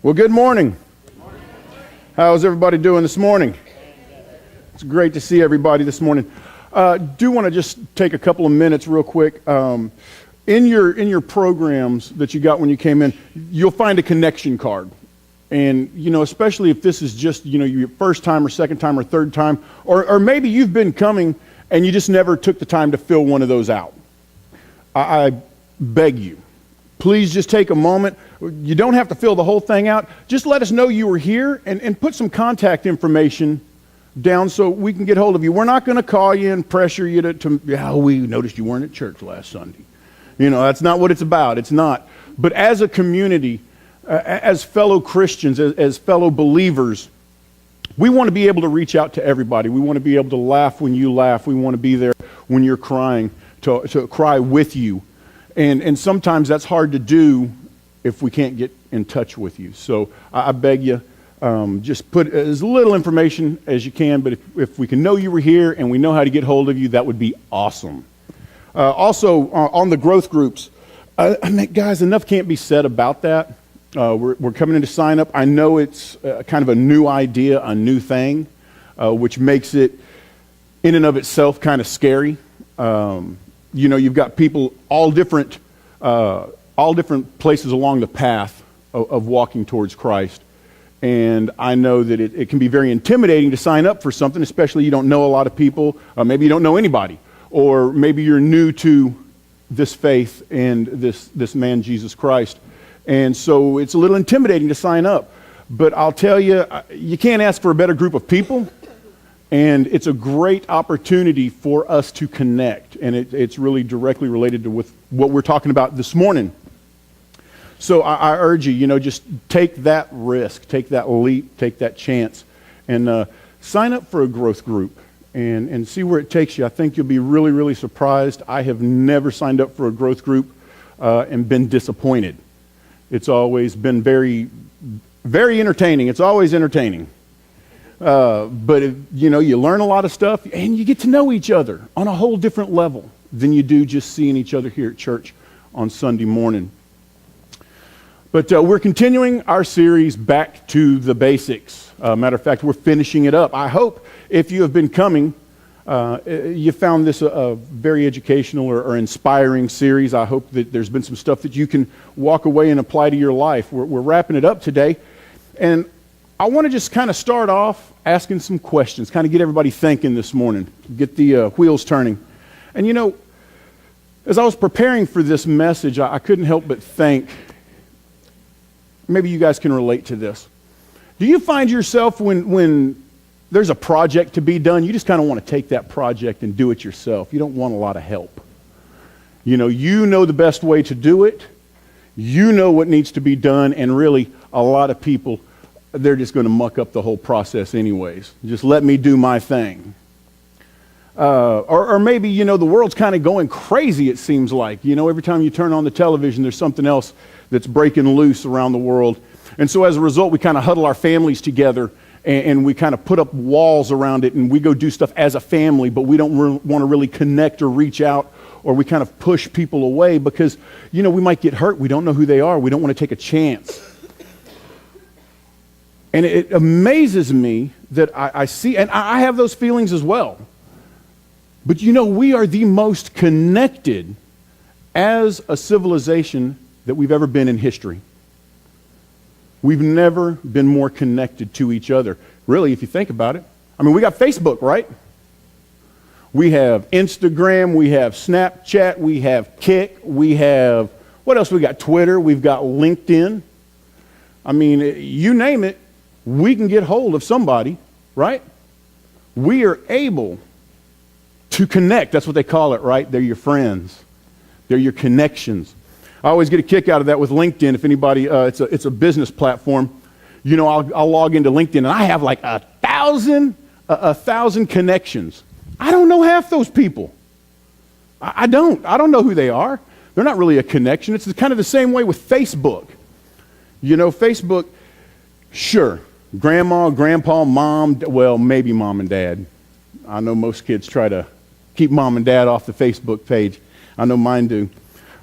Well, good morning. How's everybody doing this morning? It's great to see everybody this morning. Do want to just take a couple of minutes real quick. In your programs that you got when you came in, you'll find a connection card. And, especially if this is just, your first time or second time or third time, or maybe you've been coming and you just never took the time to fill one of those out. I beg you, please just take a moment. You don't have to fill the whole thing out. Just let us know you were here and put some contact information down so we can get hold of you. We're not going to call you and pressure you to we noticed you weren't at church last Sunday. That's not what it's about. It's not. But as a community, as fellow Christians, as fellow believers, we want to be able to reach out to everybody. We want to be able to laugh when you laugh. We want to be there when you're crying, to cry with you. And sometimes that's hard to do if we can't get in touch with you. So I beg you, just put as little information as you can, but if we can know you were here and we know how to get hold of you, that would be awesome. Also, on the growth groups, guys, enough can't be said about that. We're coming in to sign up. I know it's kind of a new idea, a new thing, which makes it in and of itself kind of scary. You've got people all different places along the path of walking towards Christ. And I know that it can be very intimidating to sign up for something, especially you don't know a lot of people, maybe you don't know anybody, or maybe you're new to this faith and this man, Jesus Christ. And so it's a little intimidating to sign up. But I'll tell you, you can't ask for a better group of people. And it's a great opportunity for us to connect. And it's really directly related to with what we're talking about this morning. So I urge you, just take that risk, take that leap, take that chance, and sign up for a growth group and see where it takes you. I think you'll be really, really surprised. I have never signed up for a growth group and been disappointed. It's always been very, very entertaining. It's always entertaining. But you learn a lot of stuff and you get to know each other on a whole different level than you do just seeing each other here at church on Sunday morning. But we're continuing our series Back to the Basics. Matter of fact, we're finishing it up. I hope if you have been coming, you found this a very educational or inspiring series. I hope that there's been some stuff that you can walk away and apply to your life. We're wrapping it up today. And I want to just kind of start off asking some questions, kind of get everybody thinking this morning, get the wheels turning. And as I was preparing for this message, I couldn't help but think, maybe you guys can relate to this. Do you find yourself when there's a project to be done, you just kind of want to take that project and do it yourself? You don't want a lot of help. You know the best way to do it. You know what needs to be done, and really a lot of people, they're just going to muck up the whole process anyways. Just let me do my thing. Or maybe, the world's kind of going crazy, it seems like. Every time you turn on the television, there's something else that's breaking loose around the world. And so as a result, we kind of huddle our families together and we kind of put up walls around it and we go do stuff as a family, but we don't want to really connect or reach out, or we kind of push people away because, we might get hurt. We don't know who they are. We don't want to take a chance. And it amazes me that I see, and I have those feelings as well. But we are the most connected as a civilization that we've ever been in history. We've never been more connected to each other. Really, if you think about it. We got Facebook, right? We have Instagram, we have Snapchat, we have Kik, we have, what else we got? Twitter, we've got LinkedIn. You name it. We can get hold of somebody, right? We are able to connect. That's what they call it, right? They're your friends. They're your connections. I always get a kick out of that with LinkedIn. If anybody, it's a business platform. I'll log into LinkedIn and I have like 1,000 connections. I don't know half those people. I don't know who they are. They're not really a connection. It's kind of the same way with Facebook. Facebook, sure. Grandma, grandpa, mom, well, maybe mom and dad. I know most kids try to keep mom and dad off the Facebook page. I know mine do.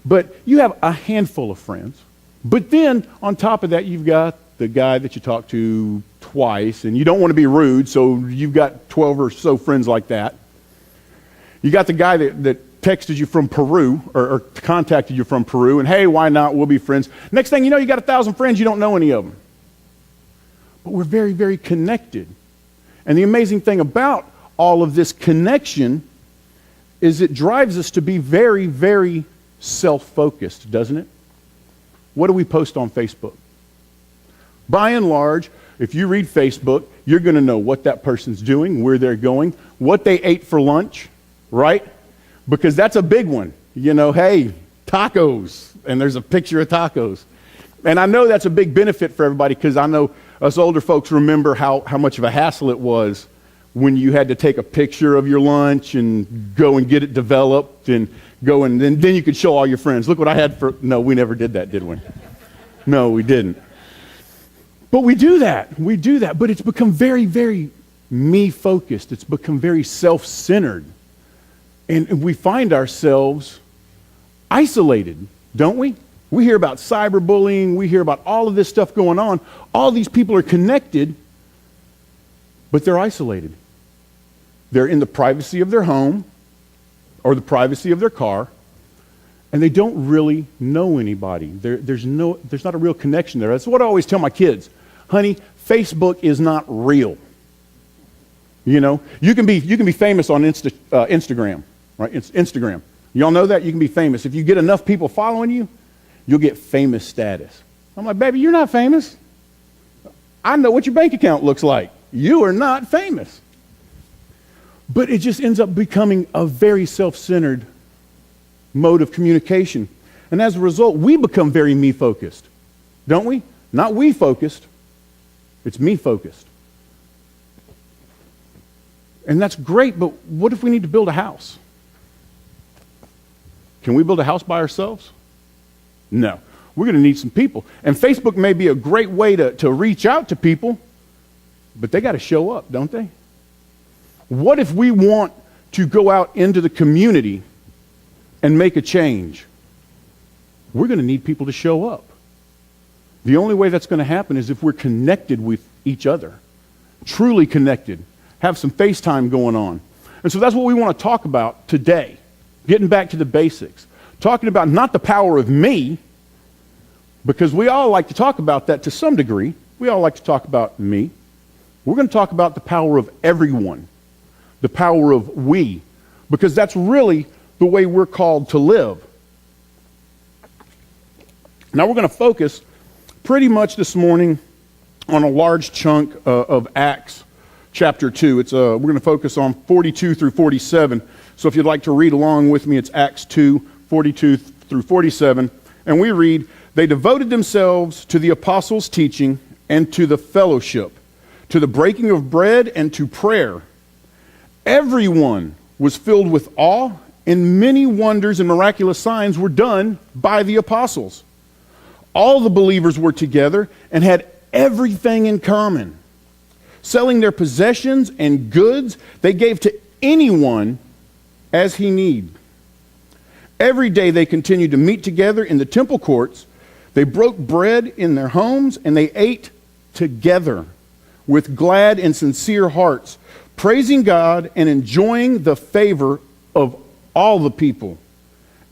But you have a handful of friends. But then, on top of that, you've got the guy that you talk to twice, and you don't want to be rude, so you've got 12 or so friends like that. You got the guy that texted you from Peru, or contacted you from Peru, and hey, why not? We'll be friends. Next thing you know, you got 1,000 friends, you don't know any of them. But we're very, very connected. And the amazing thing about all of this connection is it drives us to be very, very self-focused, doesn't it? What do we post on Facebook? By and large, if you read Facebook, you're going to know what that person's doing, where they're going, what they ate for lunch, right? Because that's a big one. You know, hey, tacos, and there's a picture of tacos. And I know that's a big benefit for everybody because I know us older folks remember how much of a hassle it was when you had to take a picture of your lunch and go and get it developed and go and then you could show all your friends. Look what I had for... No, we never did that, did we? No, we didn't. But we do that. We do that. But it's become very, very me-focused. It's become very self-centered. And we find ourselves isolated, don't we? We hear about cyberbullying. We hear about all of this stuff going on. All these people are connected, but they're isolated. They're in the privacy of their home or the privacy of their car, and they don't really know anybody. There's not a real connection there. That's what I always tell my kids. Honey, Facebook is not real. You know, you can be famous on Instagram, right? It's Instagram. Y'all know that? You can be famous. If you get enough people following you, you'll get famous status. I'm like, baby, you're not famous. I know what your bank account looks like. You are not famous. But it just ends up becoming a very self-centered mode of communication. And as a result, we become very me-focused, don't we? Not we-focused. It's me-focused. And that's great, but what if we need to build a house? Can we build a house by ourselves? No. We're going to need some people. And Facebook may be a great way to reach out to people, but they got to show up, don't they? What if we want to go out into the community and make a change? We're going to need people to show up. The only way that's going to happen is if we're connected with each other, truly connected, have some FaceTime going on. And so that's what we want to talk about today, getting back to the basics, talking about not the power of me, because we all like to talk about that to some degree. We all like to talk about me. We're going to talk about the power of everyone, the power of we, because that's really the way we're called to live. Now we're going to focus pretty much this morning on a large chunk of Acts chapter 2. We're going to focus on 42 through 47. So if you'd like to read along with me, it's Acts 2, 42 through 47. And we read, "They devoted themselves to the apostles' teaching and to the fellowship, to the breaking of bread and to prayer. Everyone was filled with awe, and many wonders and miraculous signs were done by the apostles. All the believers were together and had everything in common. Selling their possessions and goods, they gave to anyone as he needed. Every day they continued to meet together in the temple courts. They broke bread in their homes, and they ate together with glad and sincere hearts, praising God and enjoying the favor of all the people.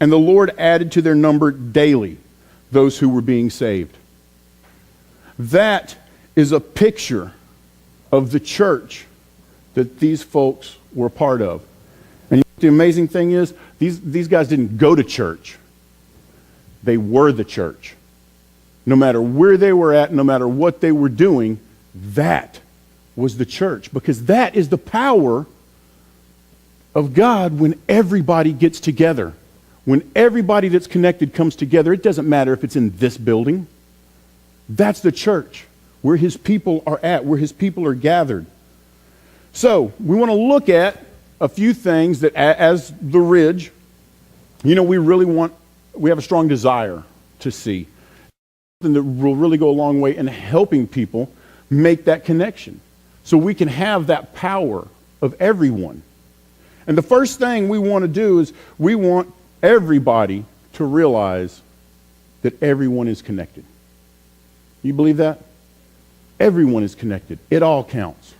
And the Lord added to their number daily those who were being saved." That is a picture of the church that these folks were a part of. And the amazing thing is, these guys didn't go to church. They were the church. No matter where they were at, no matter what they were doing, that was the church, because that is the power of God when everybody gets together. When everybody that's connected comes together, it doesn't matter if it's in this building. That's the church, where his people are at, where his people are gathered. So, we want to look at a few things that as the Ridge, we have a strong desire to see. Something that will really go a long way in helping people make that connection, so we can have that power of everyone. And the first thing we want to do is we want everybody to realize that everyone is connected. You believe that? Everyone is connected. It all counts.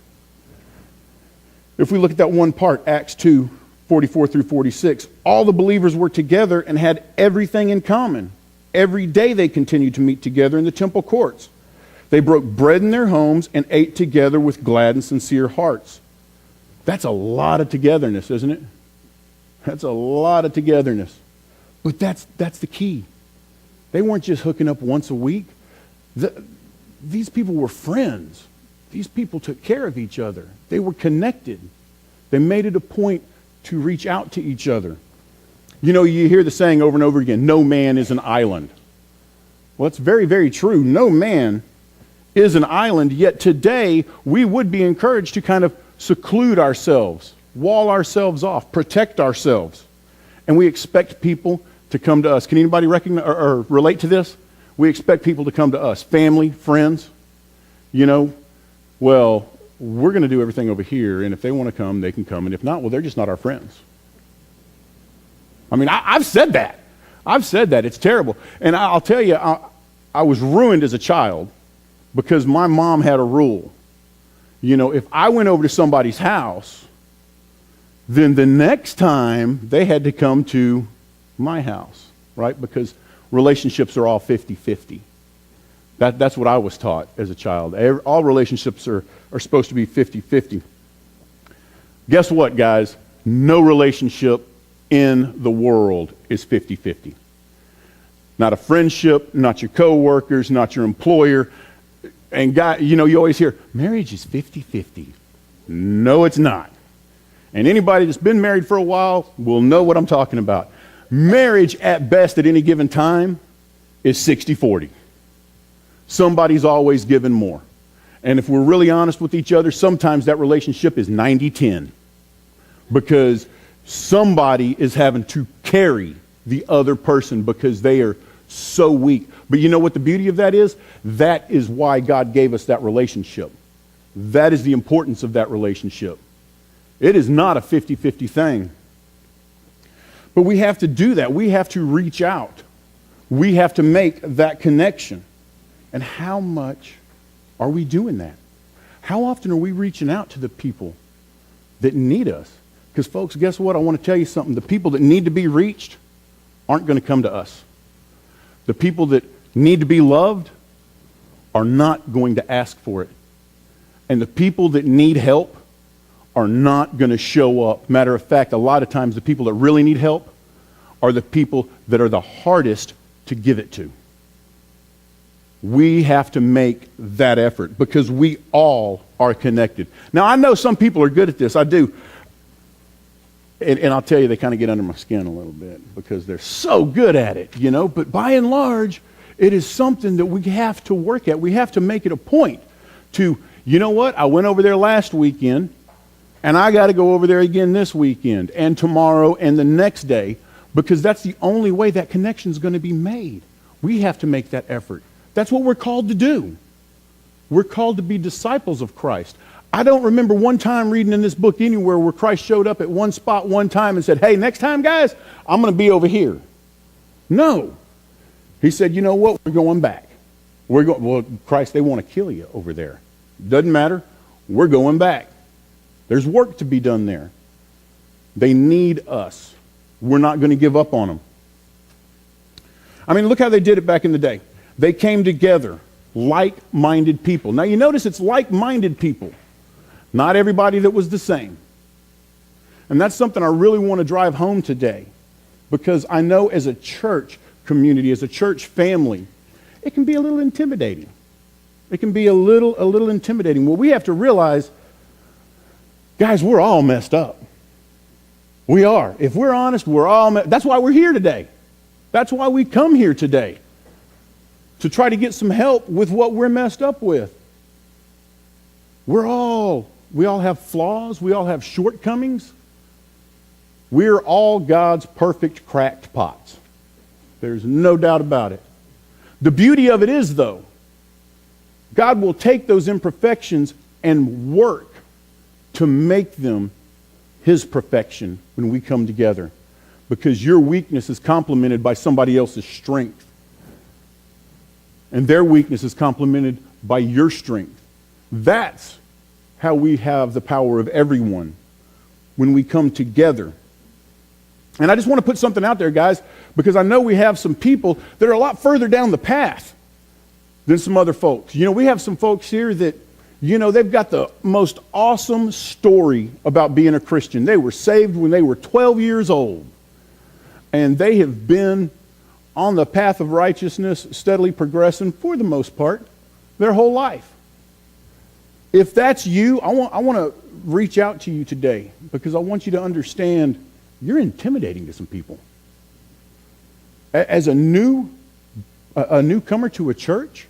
If we look at that one part, Acts 2, 44 through 46, all the believers were together and had everything in common. Every day they continued to meet together in the temple courts. They broke bread in their homes and ate together with glad and sincere hearts. That's a lot of togetherness, isn't it? That's a lot of togetherness. But that's the key. They weren't just hooking up once a week. These people were friends. These people took care of each other. They were connected. They made it a point to reach out to each other. You know, you hear the saying over and over again, no man is an island. Well, it's very, very true. No man is an island, yet today we would be encouraged to kind of seclude ourselves, wall ourselves off, protect ourselves. And we expect people to come to us. Can anybody recognize or relate to this? We expect people to come to us, family, friends. You know, well, we're going to do everything over here, and if they want to come, they can come, and if not, well, they're just not our friends. I mean, I've said that. I've said that. It's terrible. And I'll tell you, I was ruined as a child because my mom had a rule. You know, if I went over to somebody's house, then the next time they had to come to my house, right? Because relationships are all 50-50. That's what I was taught as a child. All relationships are supposed to be 50-50. Guess what, guys? No relationship in the world is 50-50. Not a friendship, not your coworkers, not your employer. And you know, you always hear, marriage is 50-50. No, it's not. And anybody that's been married for a while will know what I'm talking about. Marriage, at best, at any given time, is 60-40. Somebody's always given more. And if we're really honest with each other, sometimes that relationship is 90-10. Because somebody is having to carry the other person because they are so weak. But you know what the beauty of that is? That is why God gave us that relationship. That is the importance of that relationship. It is not a 50-50 thing. But we have to do that. We have to reach out. We have to make that connection. And how much are we doing that? How often are we reaching out to the people that need us? Because folks, guess what? I want to tell you something. The people that need to be reached aren't going to come to us. The people that need to be loved are not going to ask for it. And the people that need help are not going to show up. Matter of fact, a lot of times the people that really need help are the people that are the hardest to give it to. We have to make that effort because we all are connected. Now, I know some people are good at this. I do. And I'll tell you, they kind of get under my skin a little bit because they're so good at it, you know. But by and large, it is something that we have to work at. We have to make it a point to, you know what? I went over there last weekend, and I got to go over there again this weekend and tomorrow and the next day because that's the only way that connection is going to be made. We have to make that effort. That's what we're called to do. We're called to be disciples of Christ. I don't remember one time reading in this book anywhere where Christ showed up at one spot one time and said, hey, next time, guys, I'm going to be over here. No. He said, you know what? We're going back. Well, Christ, they want to kill you over there. Doesn't matter. We're going back. There's work to be done there. They need us. We're not going to give up on them. I mean, look how they did it back in the day. They came together, like-minded people. Now, you notice it's like-minded people. Not everybody that was the same. And that's something I really want to drive home today. Because I know as a church community, as a church family, it can be a little intimidating. It can be a little intimidating. Well, we have to realize, guys, we're all messed up. We are. If we're honest, we're all that's why we're here today. That's why we come here today. To try to get some help with what we're messed up with. We all have flaws. We all have shortcomings. We're all God's perfect cracked pots. There's no doubt about it. The beauty of it is, though, God will take those imperfections and work to make them His perfection when we come together. Because your weakness is complemented by somebody else's strength. And their weakness is complemented by your strength. That's how we have the power of everyone when we come together. And I just want to put something out there, guys, because I know we have some people that are a lot further down the path than some other folks. You know, we have some folks here that, you know, they've got the most awesome story about being a Christian. They were saved when they were 12 years old. And they have been on the path of righteousness, steadily progressing for the most part, their whole life. If that's you, I want to reach out to you today because I want you to understand you're intimidating to some people. As a newcomer to a church,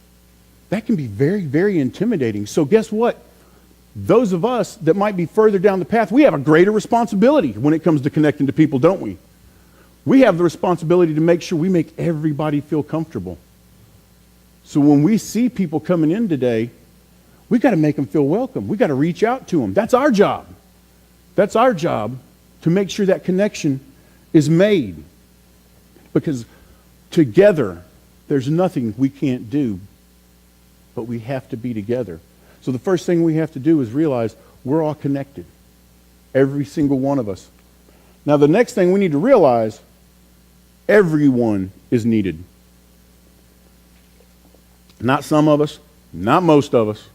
that can be very, very intimidating. So guess what? Those of us that might be further down the path, we have a greater responsibility when it comes to connecting to people, don't we? We have the responsibility to make sure we make everybody feel comfortable. So when we see people coming in today, we've got to make them feel welcome. We've got to reach out to them. That's our job. That's our job to make sure that connection is made. Because together, there's nothing we can't do, but we have to be together. So the first thing we have to do is realize we're all connected. Every single one of us. Now the next thing we need to realize, everyone is needed. Not some of us, not most of us.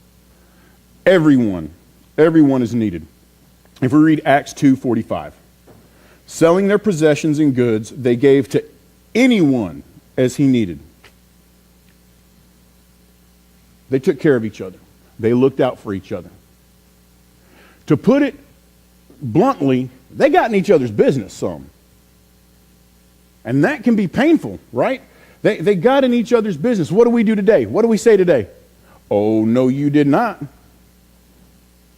Everyone is needed. If we read Acts 2:45, selling their possessions and goods, they gave to anyone as he needed. They took care of each other. They looked out for each other. To put it bluntly, they got in each other's business some. And that can be painful, right? They got in each other's business. What do we do today? What do we say today? Oh, no, you did not.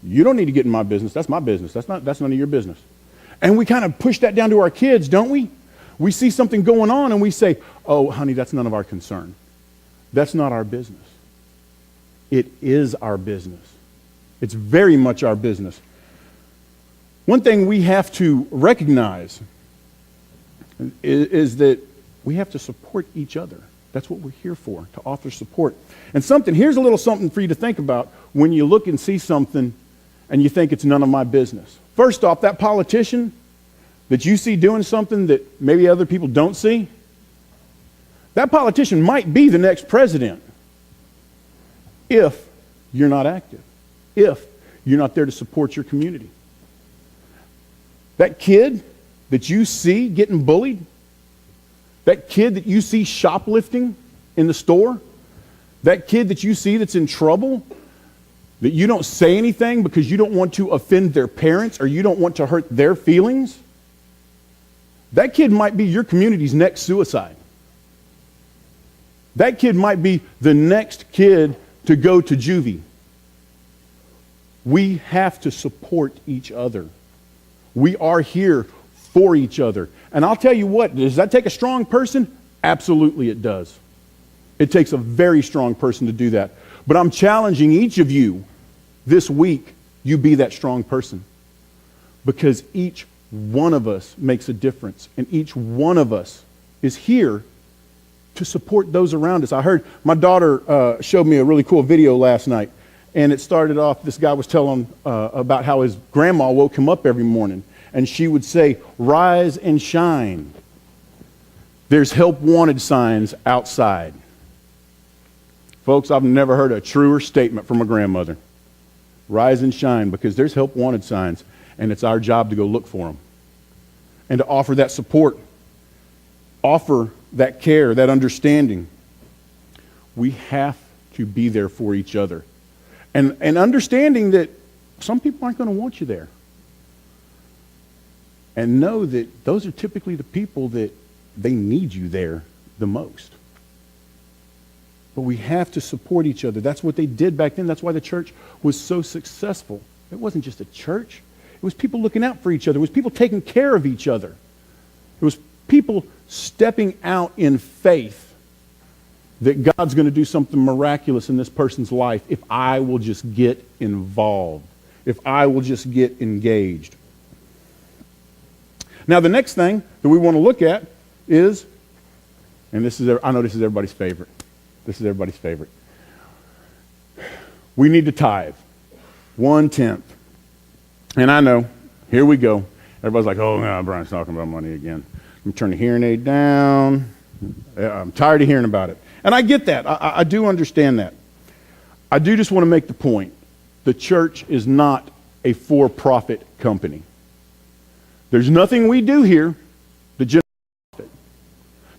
You don't need to get in my business. That's my business. That's none of your business. And we kind of push that down to our kids, don't we? We see something going on and we say, oh, honey, that's none of our concern. That's not our business. It is our business. It's very much our business. One thing we have to recognize is that we have to support each other. That's what we're here for, to offer support. And here's a little something for you to think about when you look and see something and you think it's none of my business. First off, that politician that you see doing something that maybe other people don't see, that politician might be the next president if you're not active, if you're not there to support your community. That kid that you see getting bullied, that kid that you see shoplifting in the store, that kid that you see that's in trouble, that you don't say anything because you don't want to offend their parents or you don't want to hurt their feelings, that kid might be your community's next suicide. That kid might be the next kid to go to juvie. We have to support each other. We are here for each other. And I'll tell you what, does that take a strong person? Absolutely it does. It takes a very strong person to do that. But I'm challenging each of you this week, you be that strong person. Because each one of us makes a difference. And each one of us is here to support those around us. I heard my daughter showed me a really cool video last night. And it started off, this guy was telling about how his grandma woke him up every morning. And she would say, rise and shine. There's help wanted signs outside. Folks, I've never heard a truer statement from a grandmother. Rise and shine, because there's help wanted signs, and it's our job to go look for them. And to offer that support, offer that care, that understanding. We have to be there for each other. And understanding that some people aren't going to want you there. And know that those are typically the people that they need you there the most. But we have to support each other. That's what they did back then. That's why the church was so successful. It wasn't just a church. It was people looking out for each other. It was people taking care of each other. It was people stepping out in faith that God's going to do something miraculous in this person's life if I will just get involved, if I will just get engaged. Now, the next thing that we want to look at is, and I know this is everybody's favorite. This is everybody's favorite. We need to tithe. 1/10. And I know, here we go. Everybody's like, oh, no, Brian's talking about money again. I'm turning the hearing aid down. I'm tired of hearing about it. And I get that. I do understand that. I do just want to make the point. The church is not a for-profit company. There's nothing we do here that generates profit.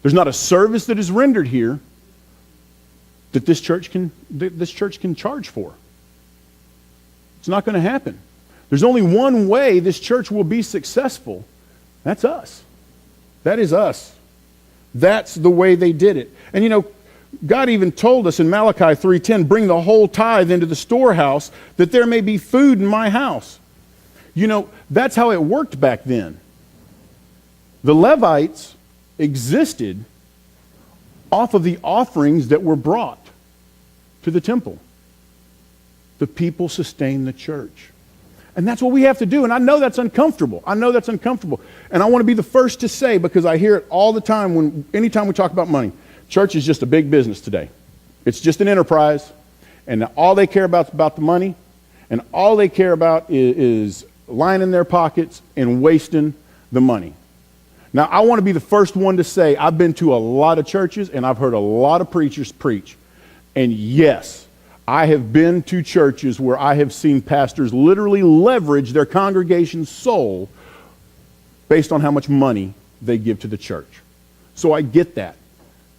There's not a service that is rendered here that this church can charge for. It's not going to happen. There's only one way this church will be successful. That's us. That is us. That's the way they did it. And you know, God even told us in Malachi 3:10, bring the whole tithe into the storehouse that there may be food in my house. You know, that's how it worked back then. The Levites existed off of the offerings that were brought to the temple. The people sustained the church. And that's what we have to do. And I know that's uncomfortable. And I want to be the first to say, because I hear it all the time anytime we talk about money, church is just a big business today. It's just an enterprise. And all they care about is about the money. And all they care about is lining their pockets and wasting the money. Now, I want to be the first one to say, I've been to a lot of churches and I've heard a lot of preachers preach. And yes, I have been to churches where I have seen pastors literally leverage their congregation's soul based on how much money they give to the church. So I get that.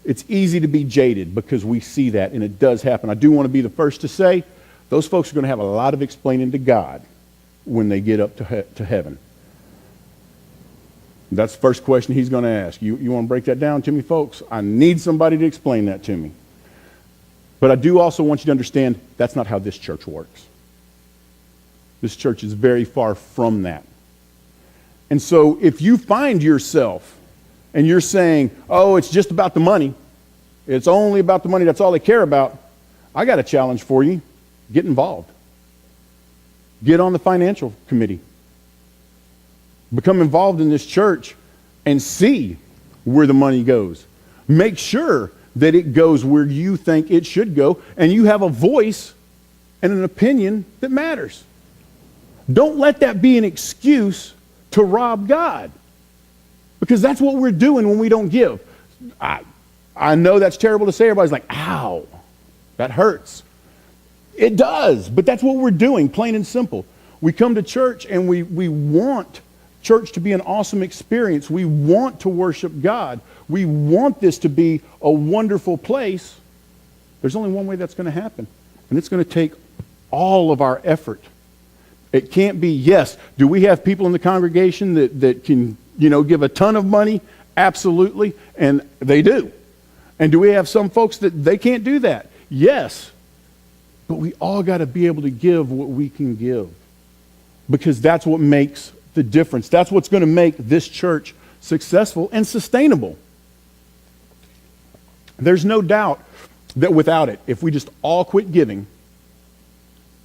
It's easy to be jaded because we see that, and it does happen. I do want to be the first to say, those folks are going to have a lot of explaining to God when they get up to heaven. That's the first question he's going to ask. You want to break that down to me, folks? I need somebody to explain that to me. But I do also want you to understand that's not how this church works. This church is very far from that. And so if you find yourself and you're saying, oh, it's just about the money, it's only about the money, that's all they care about, I got a challenge for you. Get involved. Get on the financial committee. Become involved in this church and see where the money goes. Make sure that it goes where you think it should go, and you have a voice and an opinion that matters. Don't let that be an excuse to rob God, because that's what we're doing when we don't give. I know that's terrible to say. Everybody's like, ow, that hurts. It does, but that's what we're doing, plain and simple. We come to church and we want church to be an awesome experience. We want to worship God. We want this to be a wonderful place. There's only one way that's going to happen, and it's going to take all of our effort. It can't be, yes, do we have people in the congregation that can, give a ton of money? Absolutely, and they do. And do we have some folks that they can't do that? Yes, but we all got to be able to give what we can give, because that's what makes the difference. That's what's going to make this church successful and sustainable. There's no doubt that without it, if we just all quit giving,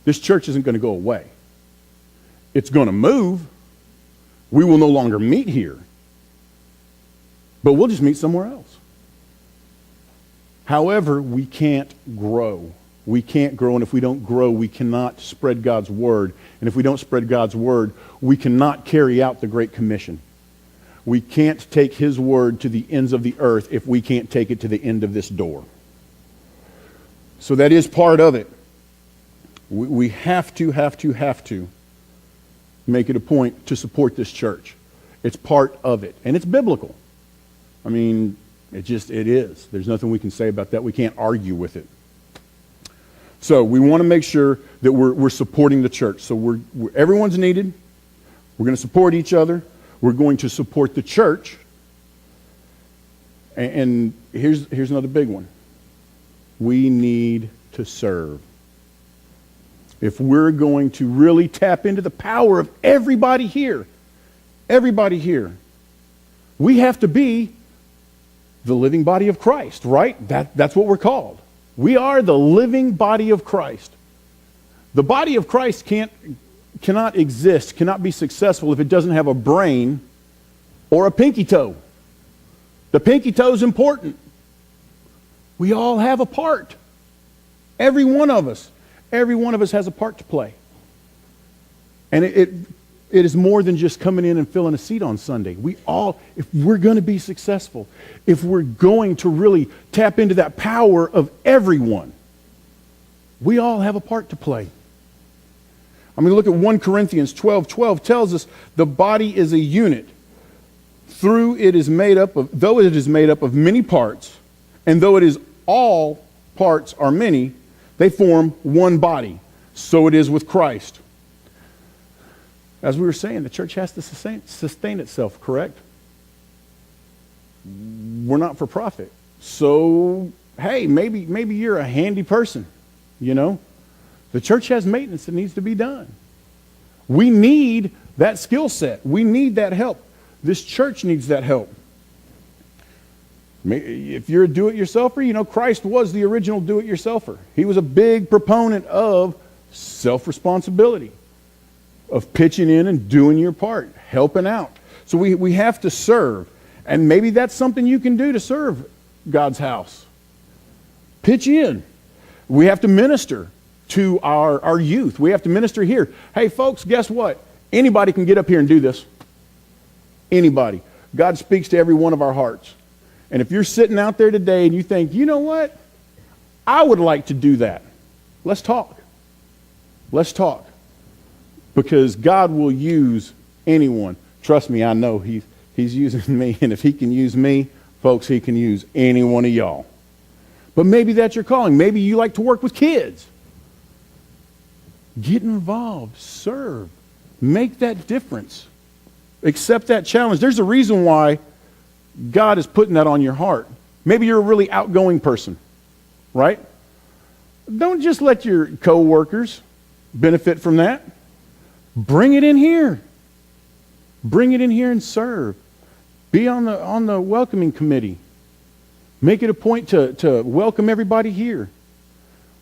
this church isn't going to go away. It's going to move. We will no longer meet here, but we'll just meet somewhere else. However, we can't grow. We can't grow, and if we don't grow, we cannot spread God's word. And if we don't spread God's word, we cannot carry out the Great Commission. We can't take his word to the ends of the earth if we can't take it to the end of this door. So that is part of it. We have to make it a point to support this church. It's part of it, and it's biblical. I mean, it is. There's nothing we can say about that. We can't argue with it. So we want to make sure that we're supporting the church. So everyone's needed. We're going to support each other. We're going to support the church. And here's another big one. We need to serve. If we're going to really tap into the power of everybody here, we have to be the living body of Christ, right? That's what we're called. We are the living body of Christ. The body of Christ cannot exist, cannot be successful if it doesn't have a brain or a pinky toe. The pinky toe is important. We all have a part. Every one of us. Every one of us has a part to play. And it is more than just coming in and filling a seat on Sunday. If we're going to be successful, if we're going to really tap into that power of everyone, we all have a part to play. I mean, look at 1 Corinthians 12:12 tells us the body is a unit. Though it is made up of many parts, and though it is all parts are many, they form one body. So it is with Christ. As we were saying, the church has to sustain itself, correct? We're not for profit. So, hey, maybe you're a handy person, you know? The church has maintenance that needs to be done. We need that skill set. We need that help. This church needs that help. If you're a do-it-yourselfer, you know, Christ was the original do-it-yourselfer. He was a big proponent of self-responsibility, of pitching in and doing your part, helping out. So we have to serve. And maybe that's something you can do to serve God's house. Pitch in. We have to minister to our youth. We have to minister here. Hey, folks, guess what? Anybody can get up here and do this. Anybody. God speaks to every one of our hearts. And if you're sitting out there today and you think, you know what? I would like to do that. Let's talk. Let's talk. Because God will use anyone. Trust me, I know He's using me. And if He can use me, folks, He can use any one of y'all. But maybe that's your calling. Maybe you like to work with kids. Get involved. Serve. Make that difference. Accept that challenge. There's a reason why God is putting that on your heart. Maybe you're a really outgoing person, right? Don't just let your co-workers benefit from that. Bring it in here. Bring it in here and serve. Be on the welcoming committee. Make it a point to welcome everybody here.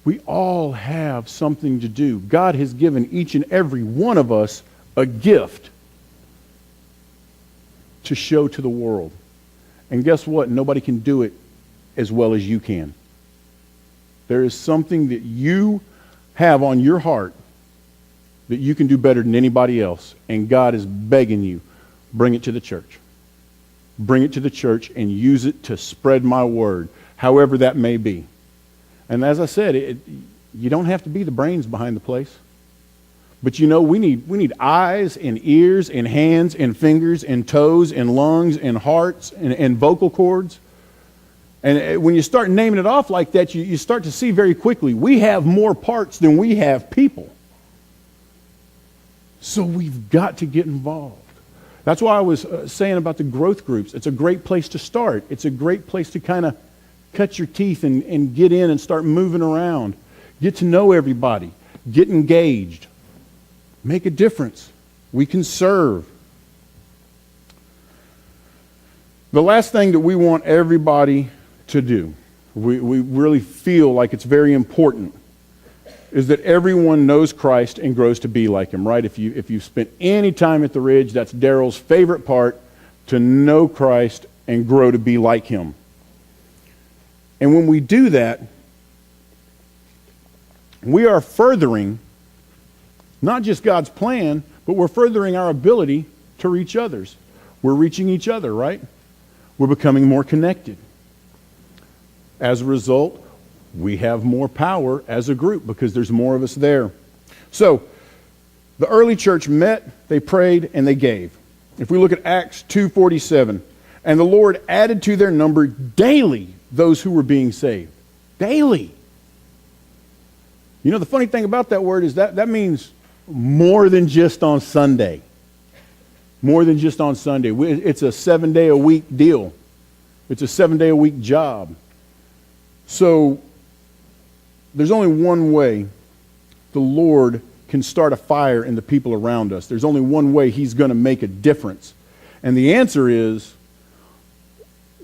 We all have something to do. God has given each and every one of us a gift to show to the world. And guess what? Nobody can do it as well as you can. There is something that you have on your heart that you can do better than anybody else. And God is begging you, bring it to the church. Bring it to the church and use it to spread my word, however that may be. And as I said, you don't have to be the brains behind the place. But you know, we need eyes and ears and hands and fingers and toes and lungs and hearts and vocal cords. And when you start naming it off like that, you start to see very quickly, we have more parts than we have people. So we've got to get involved. That's why I was saying about the growth groups. It's a great place to start. It's a great place to kind of cut your teeth and get in and start moving around. Get to know everybody. Get engaged. Make a difference. We can serve. The last thing that we want everybody to do, we really feel like it's very important, is that everyone knows Christ and grows to be like Him, right? If you've spent any time at the Ridge, that's Daryl's favorite part, to know Christ and grow to be like Him. And when we do that, we are furthering not just God's plan, but we're furthering our ability to reach others. We're reaching each other, right? We're becoming more connected. As a result, we have more power as a group because there's more of us there. So, the early church met, they prayed, and they gave. If we look at Acts 2:47, and the Lord added to their number daily those who were being saved. Daily. You know, the funny thing about that word is that means more than just on Sunday. More than just on Sunday. It's a 7-day-a-week deal. It's a 7-day-a-week job. So, there's only one way the Lord can start a fire in the people around us. There's only one way He's going to make a difference. And the answer is,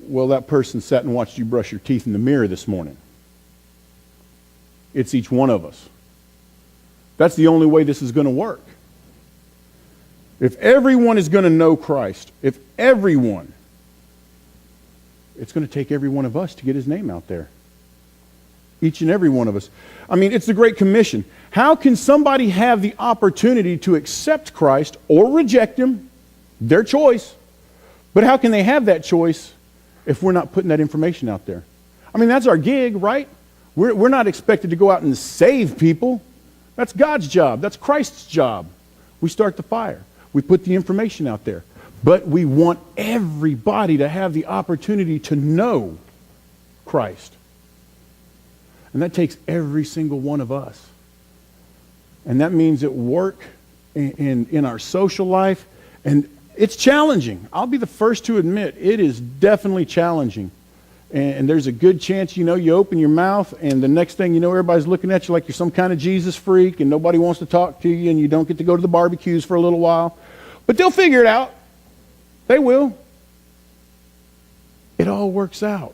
well, that person sat and watched you brush your teeth in the mirror this morning. It's each one of us. That's the only way this is going to work. If everyone is going to know Christ, it's going to take every one of us to get His name out there. Each and every one of us. I mean, it's the Great Commission. How can somebody have the opportunity to accept Christ or reject him? Their choice. But how can they have that choice if we're not putting that information out there? I mean, that's our gig, right? We're not expected to go out and save people. That's God's job. That's Christ's job. We start the fire. We put the information out there. But we want everybody to have the opportunity to know Christ. And that takes every single one of us. And that means at work, in our social life, and it's challenging. I'll be the first to admit it is definitely challenging. And there's a good chance, you open your mouth and the next thing you know, everybody's looking at you like you're some kind of Jesus freak and nobody wants to talk to you and you don't get to go to the barbecues for a little while. But they'll figure it out. They will. It all works out.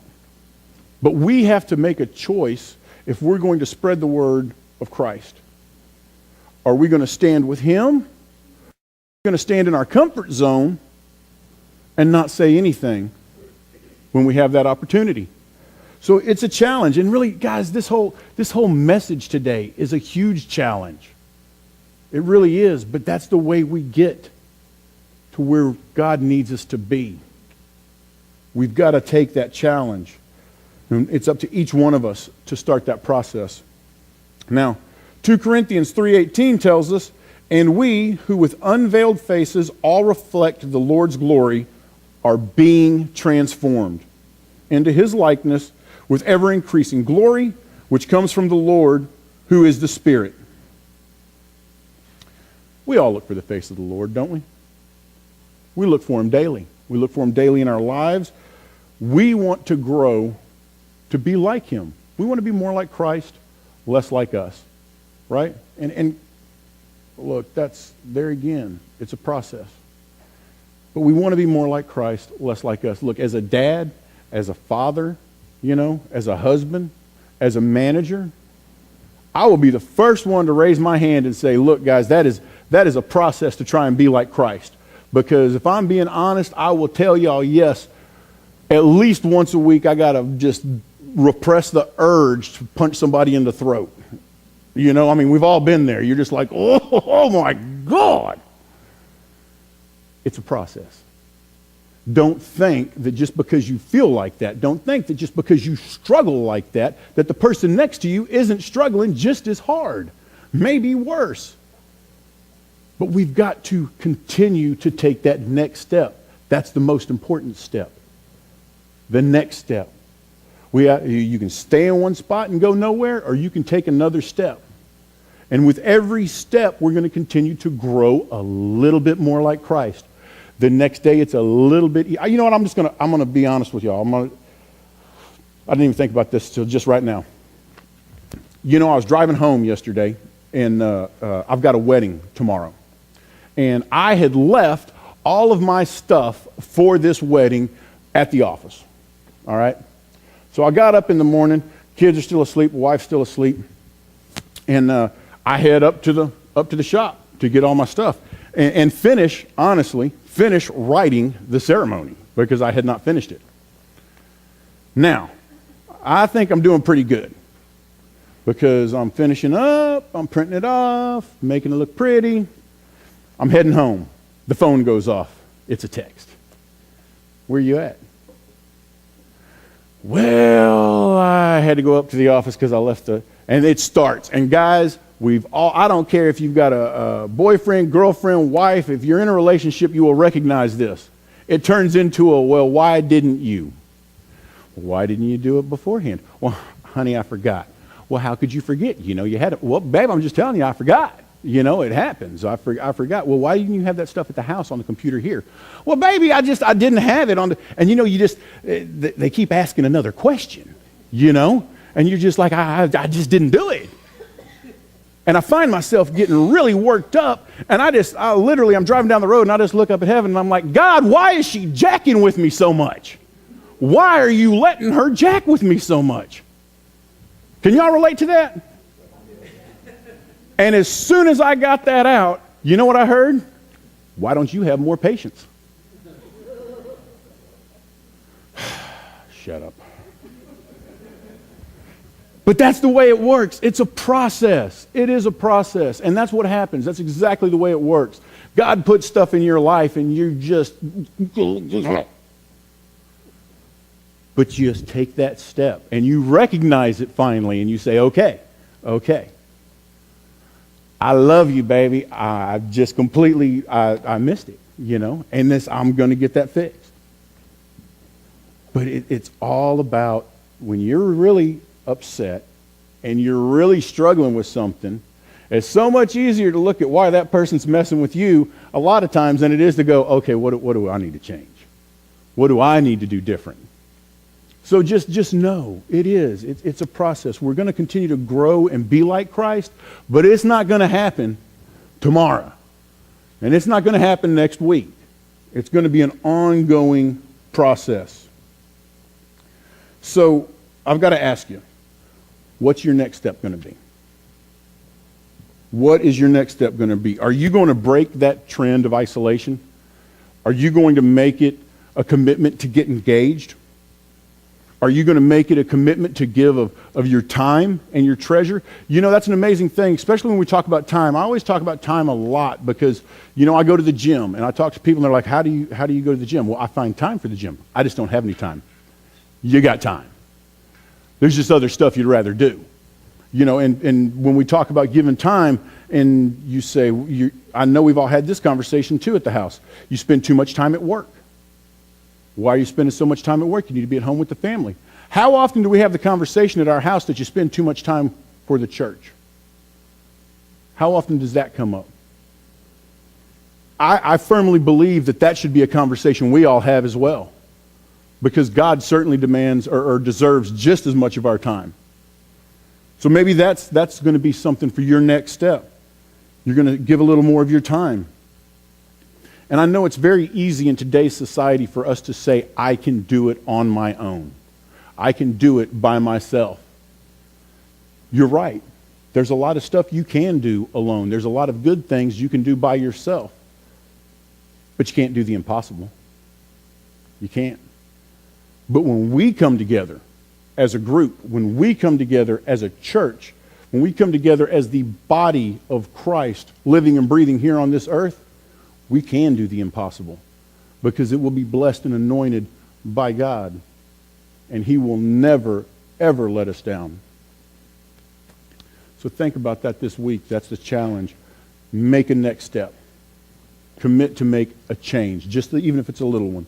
But we have to make a choice if we're going to spread the word of Christ. Are we going to stand with him? Are we going to stand in our comfort zone and not say anything when we have that opportunity? So it's a challenge. And really, guys, this whole message today is a huge challenge. It really is. But that's the way we get to where God needs us to be. We've got to take that challenge. And it's up to each one of us to start that process. Now, 2 Corinthians 3:18 tells us, "And we, who with unveiled faces all reflect the Lord's glory, are being transformed into his likeness with ever-increasing glory, which comes from the Lord, who is the Spirit." We all look for the face of the Lord, don't we? We look for him daily. We look for him daily in our lives. We want to grow to be like him. We want to be more like Christ, less like us, right? And look, that's there again. It's a process. But we want to be more like Christ, less like us. Look, as a dad, as a father, as a husband, as a manager, I will be the first one to raise my hand and say, look, guys, that is a process to try and be like Christ. Because if I'm being honest, I will tell y'all, yes, at least once a week, I got to just repress the urge to punch somebody in the throat. We've all been there. You're just like, oh my God. It's a process. Don't think that just because you feel like that, don't think that just because you struggle like that the person next to you isn't struggling just as hard, maybe worse. But we've got to continue to take that next step. That's the most important step. The next step. You can stay in one spot and go nowhere, or you can take another step. And with every step, we're going to continue to grow a little bit more like Christ. The next day, it's a little bit. You know what? I'm going to be honest with y'all. I didn't even think about this till just right now. I was driving home yesterday, and I've got a wedding tomorrow. And I had left all of my stuff for this wedding at the office. All right? So I got up in the morning. Kids are still asleep. Wife's still asleep. And I head up to the shop to get all my stuff and finish writing the ceremony because I had not finished it. Now, I think I'm doing pretty good because I'm finishing up, I'm printing it off, making it look pretty. I'm heading home. The phone goes off. It's a text. Where you at? Well, I had to go up to the office because I left and it starts. And guys, I don't care if you've got a boyfriend, girlfriend, wife, if you're in a relationship, you will recognize this. It turns into well, why didn't you? Why didn't you do it beforehand? Well, honey, I forgot. Well, how could you forget? You had it. Well, babe, I'm just telling you, I forgot. It happens. I forgot. Well, why didn't you have that stuff at the house on the computer here? Well, baby, I didn't have it on the, and they keep asking another question, and you're just like, I just didn't do it. And I find myself getting really worked up, and I'm driving down the road, and I just look up at heaven, and I'm like, God, why is she jacking with me so much? Why are you letting her jack with me so much? Can y'all relate to that? And as soon as I got that out, you know what I heard? Why don't you have more patience? Shut up. But that's the way it works. It's a process. It is a process. And that's what happens. That's exactly the way it works. God puts stuff in your life and you just... But you just take that step and you recognize it finally and you say, okay, I love you, baby. I just completely, I missed it, and I'm going to get that fixed. But it's all about when you're really upset and you're really struggling with something, it's so much easier to look at why that person's messing with you a lot of times than it is to go, okay, what do I need to change? What do I need to do different? So just know it is. It's a process. We're going to continue to grow and be like Christ, but it's not going to happen tomorrow. And it's not going to happen next week. It's going to be an ongoing process. So I've got to ask you, what's your next step going to be? What is your next step going to be? Are you going to break that trend of isolation? Are you going to make it a commitment to get engaged? Are you going to make it a commitment to give of your time and your treasure? That's an amazing thing, especially when we talk about time. I always talk about time a lot because, I go to the gym and I talk to people and they're like, how do you go to the gym? Well, I find time for the gym. I just don't have any time. You got time. There's just other stuff you'd rather do. And when we talk about giving time and you say, I know we've all had this conversation too at the house. You spend too much time at work. Why are you spending so much time at work? You need to be at home with the family. How often do we have the conversation at our house that you spend too much time for the church? How often does that come up? I firmly believe that should be a conversation we all have as well. Because God certainly demands or deserves just as much of our time. So maybe that's going to be something for your next step. You're going to give a little more of your time. And I know it's very easy in today's society for us to say, I can do it on my own. I can do it by myself. You're right. There's a lot of stuff you can do alone. There's a lot of good things you can do by yourself. But you can't do the impossible. You can't. But when we come together as a group, when we come together as a church, when we come together as the body of Christ living and breathing here on this earth, we can do the impossible because it will be blessed and anointed by God. And He will never, ever let us down. So think about that this week. That's the challenge. Make a next step. Commit to make a change, even if it's a little one.